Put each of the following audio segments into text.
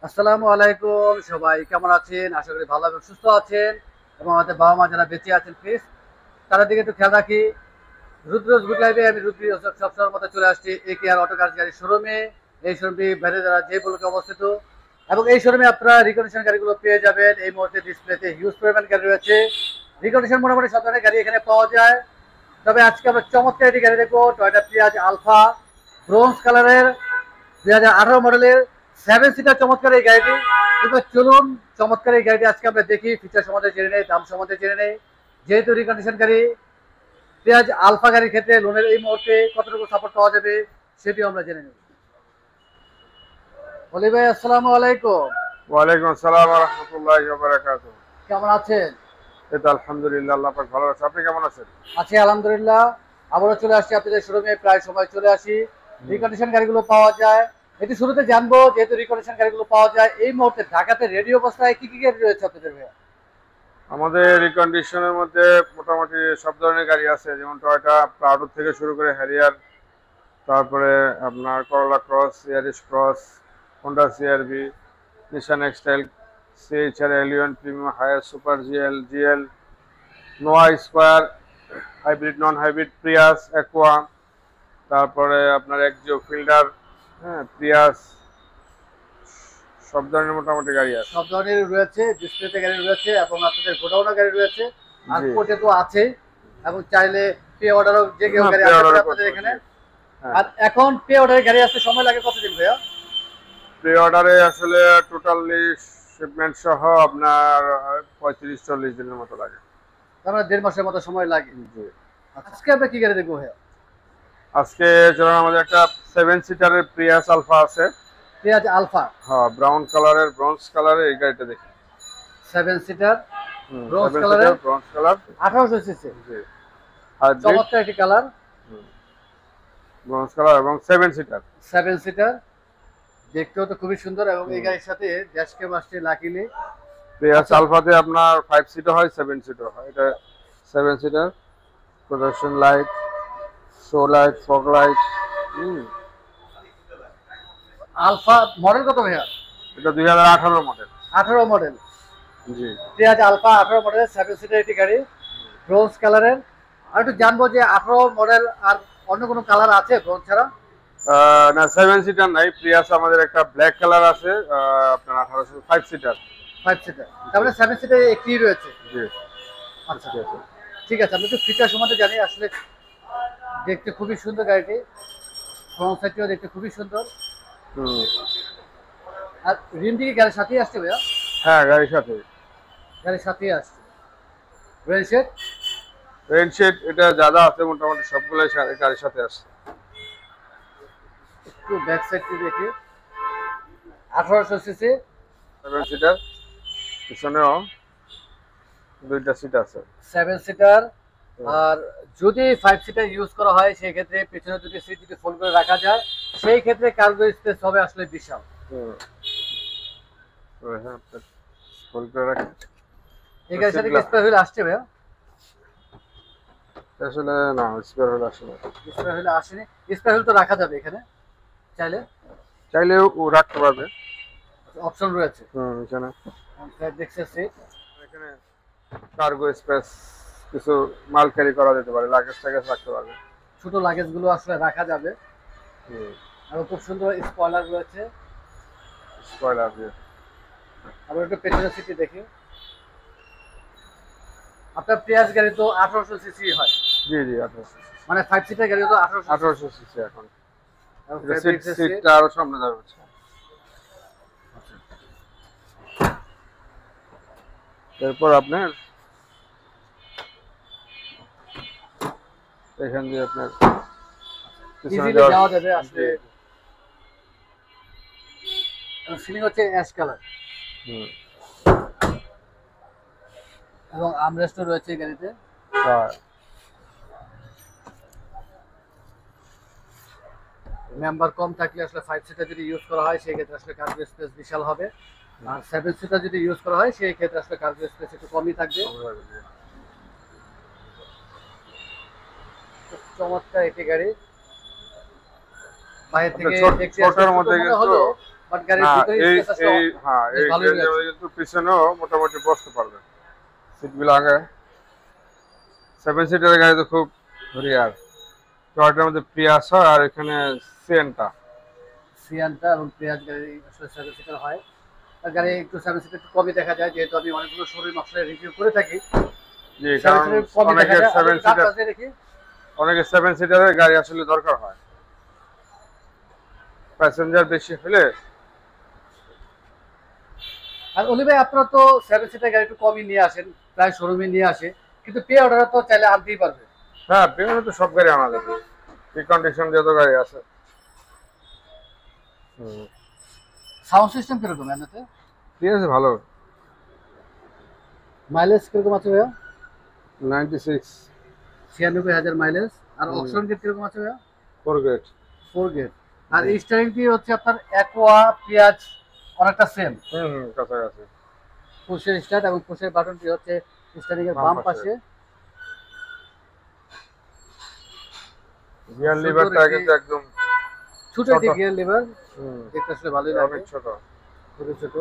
আসসালামু আলাইকুম, সবাই কেমন আছেন? আশা করি ভালো এবং সুস্থ আছেন এবং আমাদের বাবা মা যারা বেঁচে আছেন প্লিজ তাদের দিকে একটু খেয়াল রাখি। রুদ্রজ গুড লাইফে আমি রুদ্রি সবসময়ের মতো চলে আসছি একেআর অটো কার গাড়ির শোরুমে। এই শোরুমটি ভ্যালেদারা যে ব্লকে অবস্থিত এবং এই শোরুমে আপনারা রিকন্ডিশন গাড়িগুলো পেয়ে যাবেন। এই মুহূর্তে ডিসপ্লেতে হিউজ পরিমাণ গাড়ি রয়েছে। রিকন্ডিশন মোটামুটি সব ধরনের গাড়ি এখানে পাওয়া যায়। তবে আজকে আমরা চমৎকার একটি গাড়ি দেখবো, টয়োটা প্রিয়াজ আলফা ব্রোঞ্জ কালারের 2018 মডেলের 7 সিটার চমৎকার এই গাড়িটি। এবার চলুন চমৎকার এই গাড়িটি আজকে আমরা দেখি, ফিচার সম্বন্ধে জেনে নেই, দাম সম্বন্ধে জেনে নেই। যেহেতু রিকন্ডিশন গাড়ি পেঁয়াজ আলফা গাড়ির ক্ষেত্রে লোনের এই মুহূর্তে কতটুকু সাপোর্ট পাওয়া যাবে সেটিও আমরা জেনে নেব। অলি ভাই আসসালামু আলাইকুম। ওয়ালাইকুম আসসালাম ওয়া রাহমাতুল্লাহি ওয়া বারাকাতুহু। কেমন আছেন? এই তো আলহামদুলিল্লাহ, আল্লাহ পাক ভালো আছে। আপনি কেমন আছেন? আছি আলহামদুলিল্লাহ। আবারও চলে আসছি আপনাদের শোরুমে, প্রায় সময় চলে আসি। রিকন্ডিশন গাড়িগুলো পাওয়া যায়। এটি শুরুতে জানবো, যেহেতু রিকন্ডিশন গাড়িগুলো পাওয়া যায় এই মুহূর্তে ঢাকাতে রেডি অবস্থায় কি কি গাড়ি রয়েছে আপনাদের ভাইয়া? আমাদের রিকন্ডিশনের মধ্যে মোটামুটি সব ধরনের গাড়ি আছে, যেমন টয়োটা প্রাউডো থেকে শুরু করে হ্যারিয়ার, তারপরে আপনার Corolla cross, Yaris cross, Honda CRV, Nissan Xtrail, CHR Allion, premium হায়ার, super GL, GL, Noah squire, hybrid non hybrid, Prius, Aqua, তারপরে আপনার এক্সিও ফিল্ডার, হ্যাঁ প্রিয়াস, সব ধরনের মোটামুটি গাড়ি আছে। সব ধরনের রয়েছে, ডিসপ্লেতে গাড়ি রয়েছে এবং আপনাদের গোডাউনে গাড়ি রয়েছে, আর জি। কোর্টে তো আছে এবং চাইলে পে অর্ডারও যে কেউ হ্যাঁ, গাড়ি pay আসতে order পারে ও আপনাদের করতে এখানে। পারছি। হ্যাঁ, আর এখন পে অর্ডারে গাড়ি আসতে সময় লাগে কতদিন ভাইয়া? প্রি অর্ডারে আসলে টোটালি শিপমেন্ট সহ আপনার 35-40 দিনের মতো লাগে। তার মানে 1.5 মাসের মতো সময় লাগে। জি। আজকে আমরা কি গাড়ি দেখবো ভাইয়া? আজকে যেমন আমাদের একটা 7 সিটারের প্রিয়াস আলফা আছে। পেঁয়াজ আলফা হ্যাঁ, ব্রাউন কালারের, ব্রোঞ্জ কালারের এই গাড়িটা দেখি। 7 সিটার ব্রোঞ্জ 7 কালারের, সিটার ব্রোঞ্জ কালার। 1800 সিসি, জি। হাইব্রিড চমৎকার একটি কালার। ব্রোঞ্জ কালার এবং 7 সিটার। 7 সিটার দেখতেও তো খুবই সুন্দর এবং এই গাড়ির সাথে ড্যাশ ক্যাম আসছে লাকিলি। প্রিয়াস আচ্ছা। আলফাতে আপনার 5 সিটও হয়, 7 সিটও হয়। এটা 7 seater, production light, show light, fog light. Alpha model কত ভাইয়া? এটা 2018 মডেল। 18 মডেল জি। পেঁয়াজ আলফা 18 মডেলের 7 সিটার একটি গাড়ি, ব্রোঞ্জ কালারের। আর একটু জানবো যে 18 মডেল আর অন্য কোনো কালার আছে ব্রোঞ্জ ছাড়া? না, 7 সিটার নাই। প্রিয়াস আমাদের একটা ব্ল্যাক কালার আছে, আপনার 1800 5 সিটার। 5 সিটার, তার মানে 7 সিটার একটি রয়েছে। জি। আচ্ছা ঠিক আছে, আমরা একটু ফিচার সম্বন্ধে জানি। আসলে দেখতে খুবই সুন্দর গাড়িটি, ফ্রন্ট সাইডটিও দেখতে খুবই সুন্দর। হুম। আর রিমটি কি গাড়ির সাথেই আসছে ভাইয়া? হ্যাঁ, গাড়ির সাথে গাড়ির সাথেই আসছে। রেলশেড রেনশেড এটা যারা আছে মোটামুটি সবগুলোই গাড়ির সাথে আসছে। একটু ব্যাক সাইডটি দেখি, 1800 সিসি, 7 সিটার, পিছনেও 2টা সিট আছে। 7 সিটার। আর যদি 5 সিটার ইউজ করা হয় সেই ক্ষেত্রে পেছনে দুটি সিট যদি ফোল্ড করে রাখা যায় সেই ক্ষেত্রে কার্গো স্পেস হবে আসলে বিশাল। হুম। তো হ্যাঁ, ফুল করে রাখি। এই গাড়ির সাথে কি স্পেয়ার হুইল আসছে ভাইয়া? আসলে না, স্পেয়ার হলে আসলে স্পেয়ার হুইল আসেনি। স্পেয়ার হুইল তো রাখা যাবে এখানে চাইলে, চাইলে ও রাখতে পারবে। অপশন রয়েছে। এখানে দেখতেছি এখানে কার্গো স্পেস, কিছু মাল ক্যারি করা যেতে পারে, লাগেজ টাগেজ রাখতে পারবে। ছোট লাগেজ গুলো আসলে রাখা যাবে এবং খুব সুন্দর স্পয়লার রয়েছে। স্পয়লার দিয়ে আবার একটু পেছনের সিটি দেখি। আপনার পেঁয়াজ গাড়ি তো 1800 সিসি হয়, জি জি 1800 মানে 5 সিটার গাড়ি তো 1800 1800 সিসি এখন। এবং সিটটা আরো সামনে যাবে। এরপর আপনার এখান দিয়ে আপনার পিছনে ইজিলি যাওয়া যাবে আসলে। সিলিং হচ্ছে অ্যাশ কালার হুম। এবং আমরেস্টও রয়েছে এই গাড়িতে। হ্যাঁ। মেম্বার কম থাকলে আসলে 5 সিটার যদি ইউজ করা হয় সেই ক্ষেত্রে আসলে কার্গো স্পেস বিশাল হবে, আর 7 সিটার যদি ইউজ করা হয় সেই ক্ষেত্রে আসলে কার্গো স্পেস একটু কমই থাকবে। খুব চমৎকার একটি গাড়ি, বাইরে থেকে দেখতে ছোটর মধ্যে মনে কিন্তু হলো বাট গাড়ির না ভিতরে এই স্পেস আছে এই হ্যাঁ বেশ এই ভালোই রেঞ্জে রয়েছে। কিন্তু পিছনেও মোটামুটি বসতে পারবে, সিটগুলো আগে। 7 সিটারের গাড়ি তো খুব রেয়ার। টয়টার মধ্যে প্রিয়াস হয় আর এখানে সিয়েন্টা। সিয়ানটা এবং পেঁয়াজ গাড়ি আসলে 7 সিটার হয়। আর গাড়ি একটু 7 সিটার একটু কমই দেখা যায়, যেহেতু আমি অনেকগুলো শোরুম আসলে রিভিউ করে থাকি। জি, 7 কারণ সিটার কমই দেখা অনেকের যায়। সেভেন ডান সিটার পাশে দেখি অনেকে 7 সিটারের গাড়ি আসলে দরকার হয়, প্যাসেঞ্জার বেশি হলে। আর অলি ভাই, আপনারা তো 7 সিটার গাড়ি একটু কমই নিয়ে আসেন, প্রায় শোরুমে নিয়ে আসে, কিন্তু পে অর্ডার তো চাইলে আনতেই পারবে। হ্যাঁ, পেমেন্ট তো সব গাড়ি আনা যাবে, রিকন্ডিশন যত গাড়ি আছে। সাউন্ড সিস্টেম কিরকম এমনিতে? ঠিক আছে, ভালো। মাইলেজ কিরকম আছে ভাইয়া? 96। 96,000 মাইলেজ। আর অপশন গেট কিরকম আছে ভাইয়া? 4 গ্রেড। 4 গেট। আর স্টারিংটি হচ্ছে আপনার অ্যাকোয়া পেঁয়াজ অনেকটা সেম, কাছাকাছি। পুশের স্টার্ট এবং পুশের বাটনটি হচ্ছে স্টারিং এর বাম বাম পাশে। পাশে। গিয়ার সুন্দর লিভারটা একটি কিন্তু একদম ছোট ছোট। একটি গিয়ার লিভার, হুম, দেখতে আসলে ভালোই লাগে, অনেক ছোট। ছোট ছোট।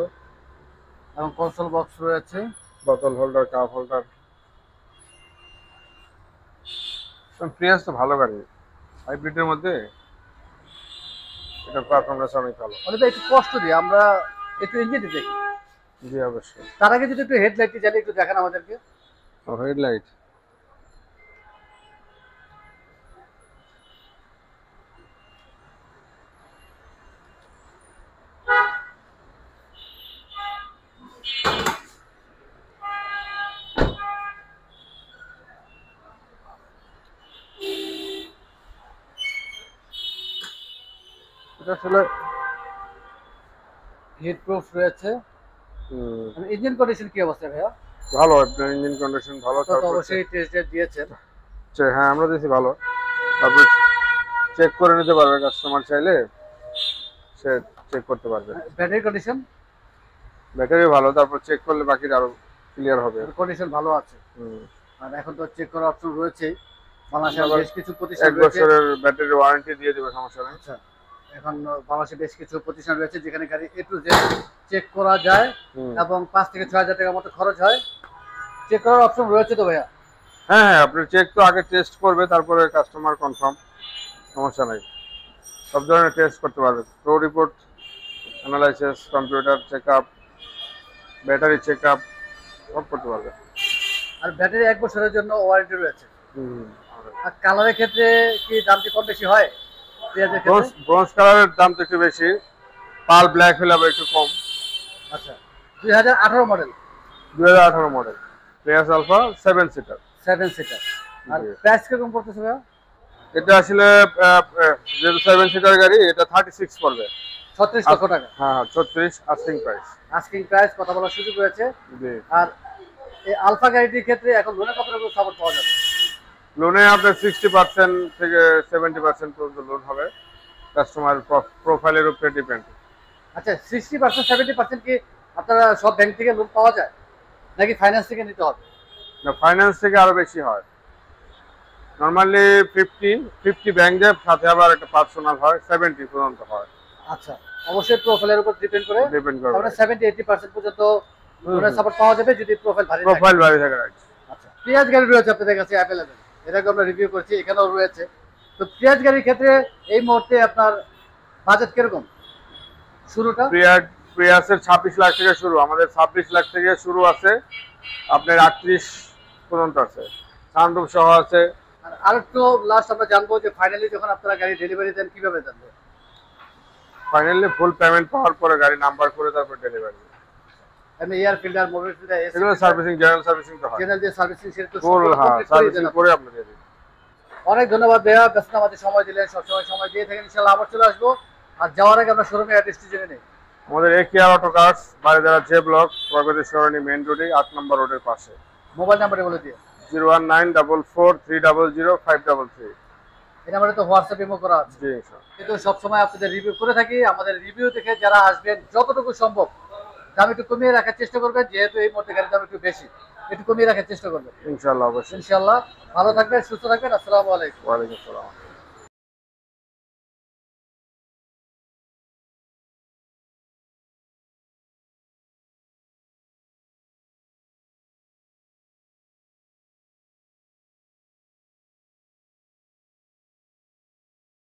এবং কনসোল বক্স রয়েছে। বোতল হোল্ডার, কাপ হোল্ডার। প্রিয়াস তো ভালো গাড়ি, হাইব্রিডের মধ্যে এটা পারফরমেন্স অনেক ভালো। অনেক একটু কষ্ট দিয়ে আমরা একটু ইঞ্জিনটি দেখি। জি, অবশ্যই। তার আগে যদি একটু হেডলাইটটি জ্বালিয়ে একটু দেখান আমাদেরকে। ও, হেডলাইট। এটা আসলে হিট প্রুফ রয়েছে। ইঞ্জিন কন্ডিশন কি অবস্থা ভাইয়া? ভালো, আপনার ইঞ্জিন কন্ডিশন ভালো। তো তারপর অবশ্যই টেস্ট ড্রাইভ দিয়েছেন। হ্যাঁ, আমরা দিয়েছি ভালো। তারপর চেক করে নিতে পারবে, কাস্টমার চাইলে সে চেক করতে পারবে। Battery condition? ব্যাটারি ভালো, তারপর চেক করলে বাকিটা আরো ক্লিয়ার হবে। কন্ডিশন ভালো আছে। হুম। আর এখন তো চেক করার অপশন রয়েছে, বাংলাদেশের বেশ কিছু প্রতিষ্ঠান 1 রয়েছে। বছরের ব্যাটারি ওয়ারেন্টি দিয়ে দেবে, সমস্যা নেই। আচ্ছা, এখন বাংলাদেশে বেশ কিছু প্রতিষ্ঠান রয়েছে যেখানে গাড়ি এ টু জেড চেক করা যায় এবং 5 থেকে 6 হাজার টাকার মতো খরচ হয়। চেক করার অপশন রয়েছে তো ভাইয়া? হ্যাঁ হ্যাঁ, আপনি চেক তো আগে টেস্ট করবে, তারপরে কাস্টমার কনফার্ম, সমস্যা নাই। সব ধরনের টেস্ট করতে পারবে, pro report analysis, computer checkup, battery checkup সব করতে পারবে। আর ব্যাটারি 1 বছরের জন্য ওয়ারেন্টি রয়েছে। হুম। আর কালারের ক্ষেত্রে কি দামটি কম বেশি হয় পেঁয়াজের ক্ষেত্রে? ব্রোঞ্জ কালারের দাম তো একটু বেশি, পাল ব্ল্যাক হলে আবার একটু কম। আচ্ছা, 2018 model, 2018 model, Prius Alpha 7 seater. 7 seater. আর জি। প্রাইস কিরকম পড়তেছে ভাইয়া? এটা আসলে যেহেতু 7 সিটার গাড়ি, এটা 36 পড়বে। 36 লক্ষ টাকা হ্যাঁ, 36 আস্কিং প্রাইস। আস্কিং প্রাইস, কথা বলার সুযোগ রয়েছে। জি। আর এই আলফা গাড়িটির ক্ষেত্রে এখন লোনে কত টাকা সাপোর্ট পাওয়া যাবে? লোনে আপনার 60% থেকে 70% পর্যন্ত লোন হবে, কাস্টমার প্রোফাইলের উপরে ডিপেন্ড। আচ্ছা, 60% 70% কি আপনারা সব ব্যাংক থেকে লোন পাওয়া যায় নাকি ফাইন্যান্স থেকে নিতে হবে? না, ফাইন্যান্স থেকে আরো বেশি হয়। নরমালি 50 ব্যাংক দেয়, সাথে আবার একটা পার্সোনাল হয়, 70 পর্যন্ত হয়। আচ্ছা, অবশ্যই প্রোফাইলের উপর ডিপেন্ড করে। ডিপেন্ড করবে। তাহলে 70-80% পর্যন্ত লোনের সাপোর্ট পাওয়া যাবে যদি প্রোফাইল ভারী থাকে। প্রোফাইল ভারী থাকে, রাইট। আচ্ছা, পেঁয়াজ গাড়ি রয়েছে আপনাদের কাছে অ্যাভেলেবেল, এটাকে আমরা রিভিউ করছি, এখানেও রয়েছে। তো পেঁয়াজ গাড়ির ক্ষেত্রে এই মুহূর্তে আপনার বাজেট কিরকম শুরুটা? প্রিয়াসের 26 লাখ থেকে শুরু, আমাদের 26 লাখ থেকে শুরু আছে, আপনার 38 পর্যন্ত আছে, সানরুফ সহ আছে। আর একটু লাস্ট আমরা জানবো যে ফাইনালি যখন আপনারা গাড়ি ডেলিভারি দেন কিভাবে জানবো? ফাইনালি ফুল পেমেন্ট পাওয়ার পরে গাড়ি নাম্বার করে তারপর ডেলিভারি। আমি এয়ার ফিল্টার, মোবিল ফিল্টার, এগুলো সার্ভিসিং, জেনারেল সার্ভিসিং তো হয়। জেনারেল যে সার্ভিসিং সেটা তো ফুল, হ্যাঁ, complete করেই সার্ভিসিং দেন করে আপনারা। আপনি দিয়ে দিন। অনেক ধন্যবাদ ভাইয়া, ব্যস্ত আমাদের সময় দিলেন, সবসময় সময় দিয়ে থাকেন, ইনশাআল্লাহ আবার চলে আসবো। আর যাওয়ার আগে আমরা শোরুমের অ্যাড্রেসটি জেনে নিই। আমাদের AKR auto cars, Baridhara J block, Pragati Sarani main রোডে 8 নম্বর রোডের পাশে। মোবাইল নাম্বারে বলে দিয়ে। 01944300333। এই নাম্বারে তো হোয়াটসঅ্যাপ ইমো করা আছে। জি, ইনশাআল্লাহ। কিন্তু সবসময় আপনাদের রিভিউ করে থাকি, আমাদের রিভিউ দেখে যারা আসবেন যতটুকু সম্ভব দাম একটু কমিয়ে রাখার চেষ্টা করবেন, যেহেতু এই মুহূর্তে গাড়ির দাম একটু বেশি, একটু কমিয়ে রাখার চেষ্টা করবেন ইনশাআল্লাহ, অবশ্যই। ইনশাআল্লাহ। ভালো থাকবেন, সুস্থ থাকবেন। আসসালামু আলাইকুম। ওয়ালাইকুম আসসালাম।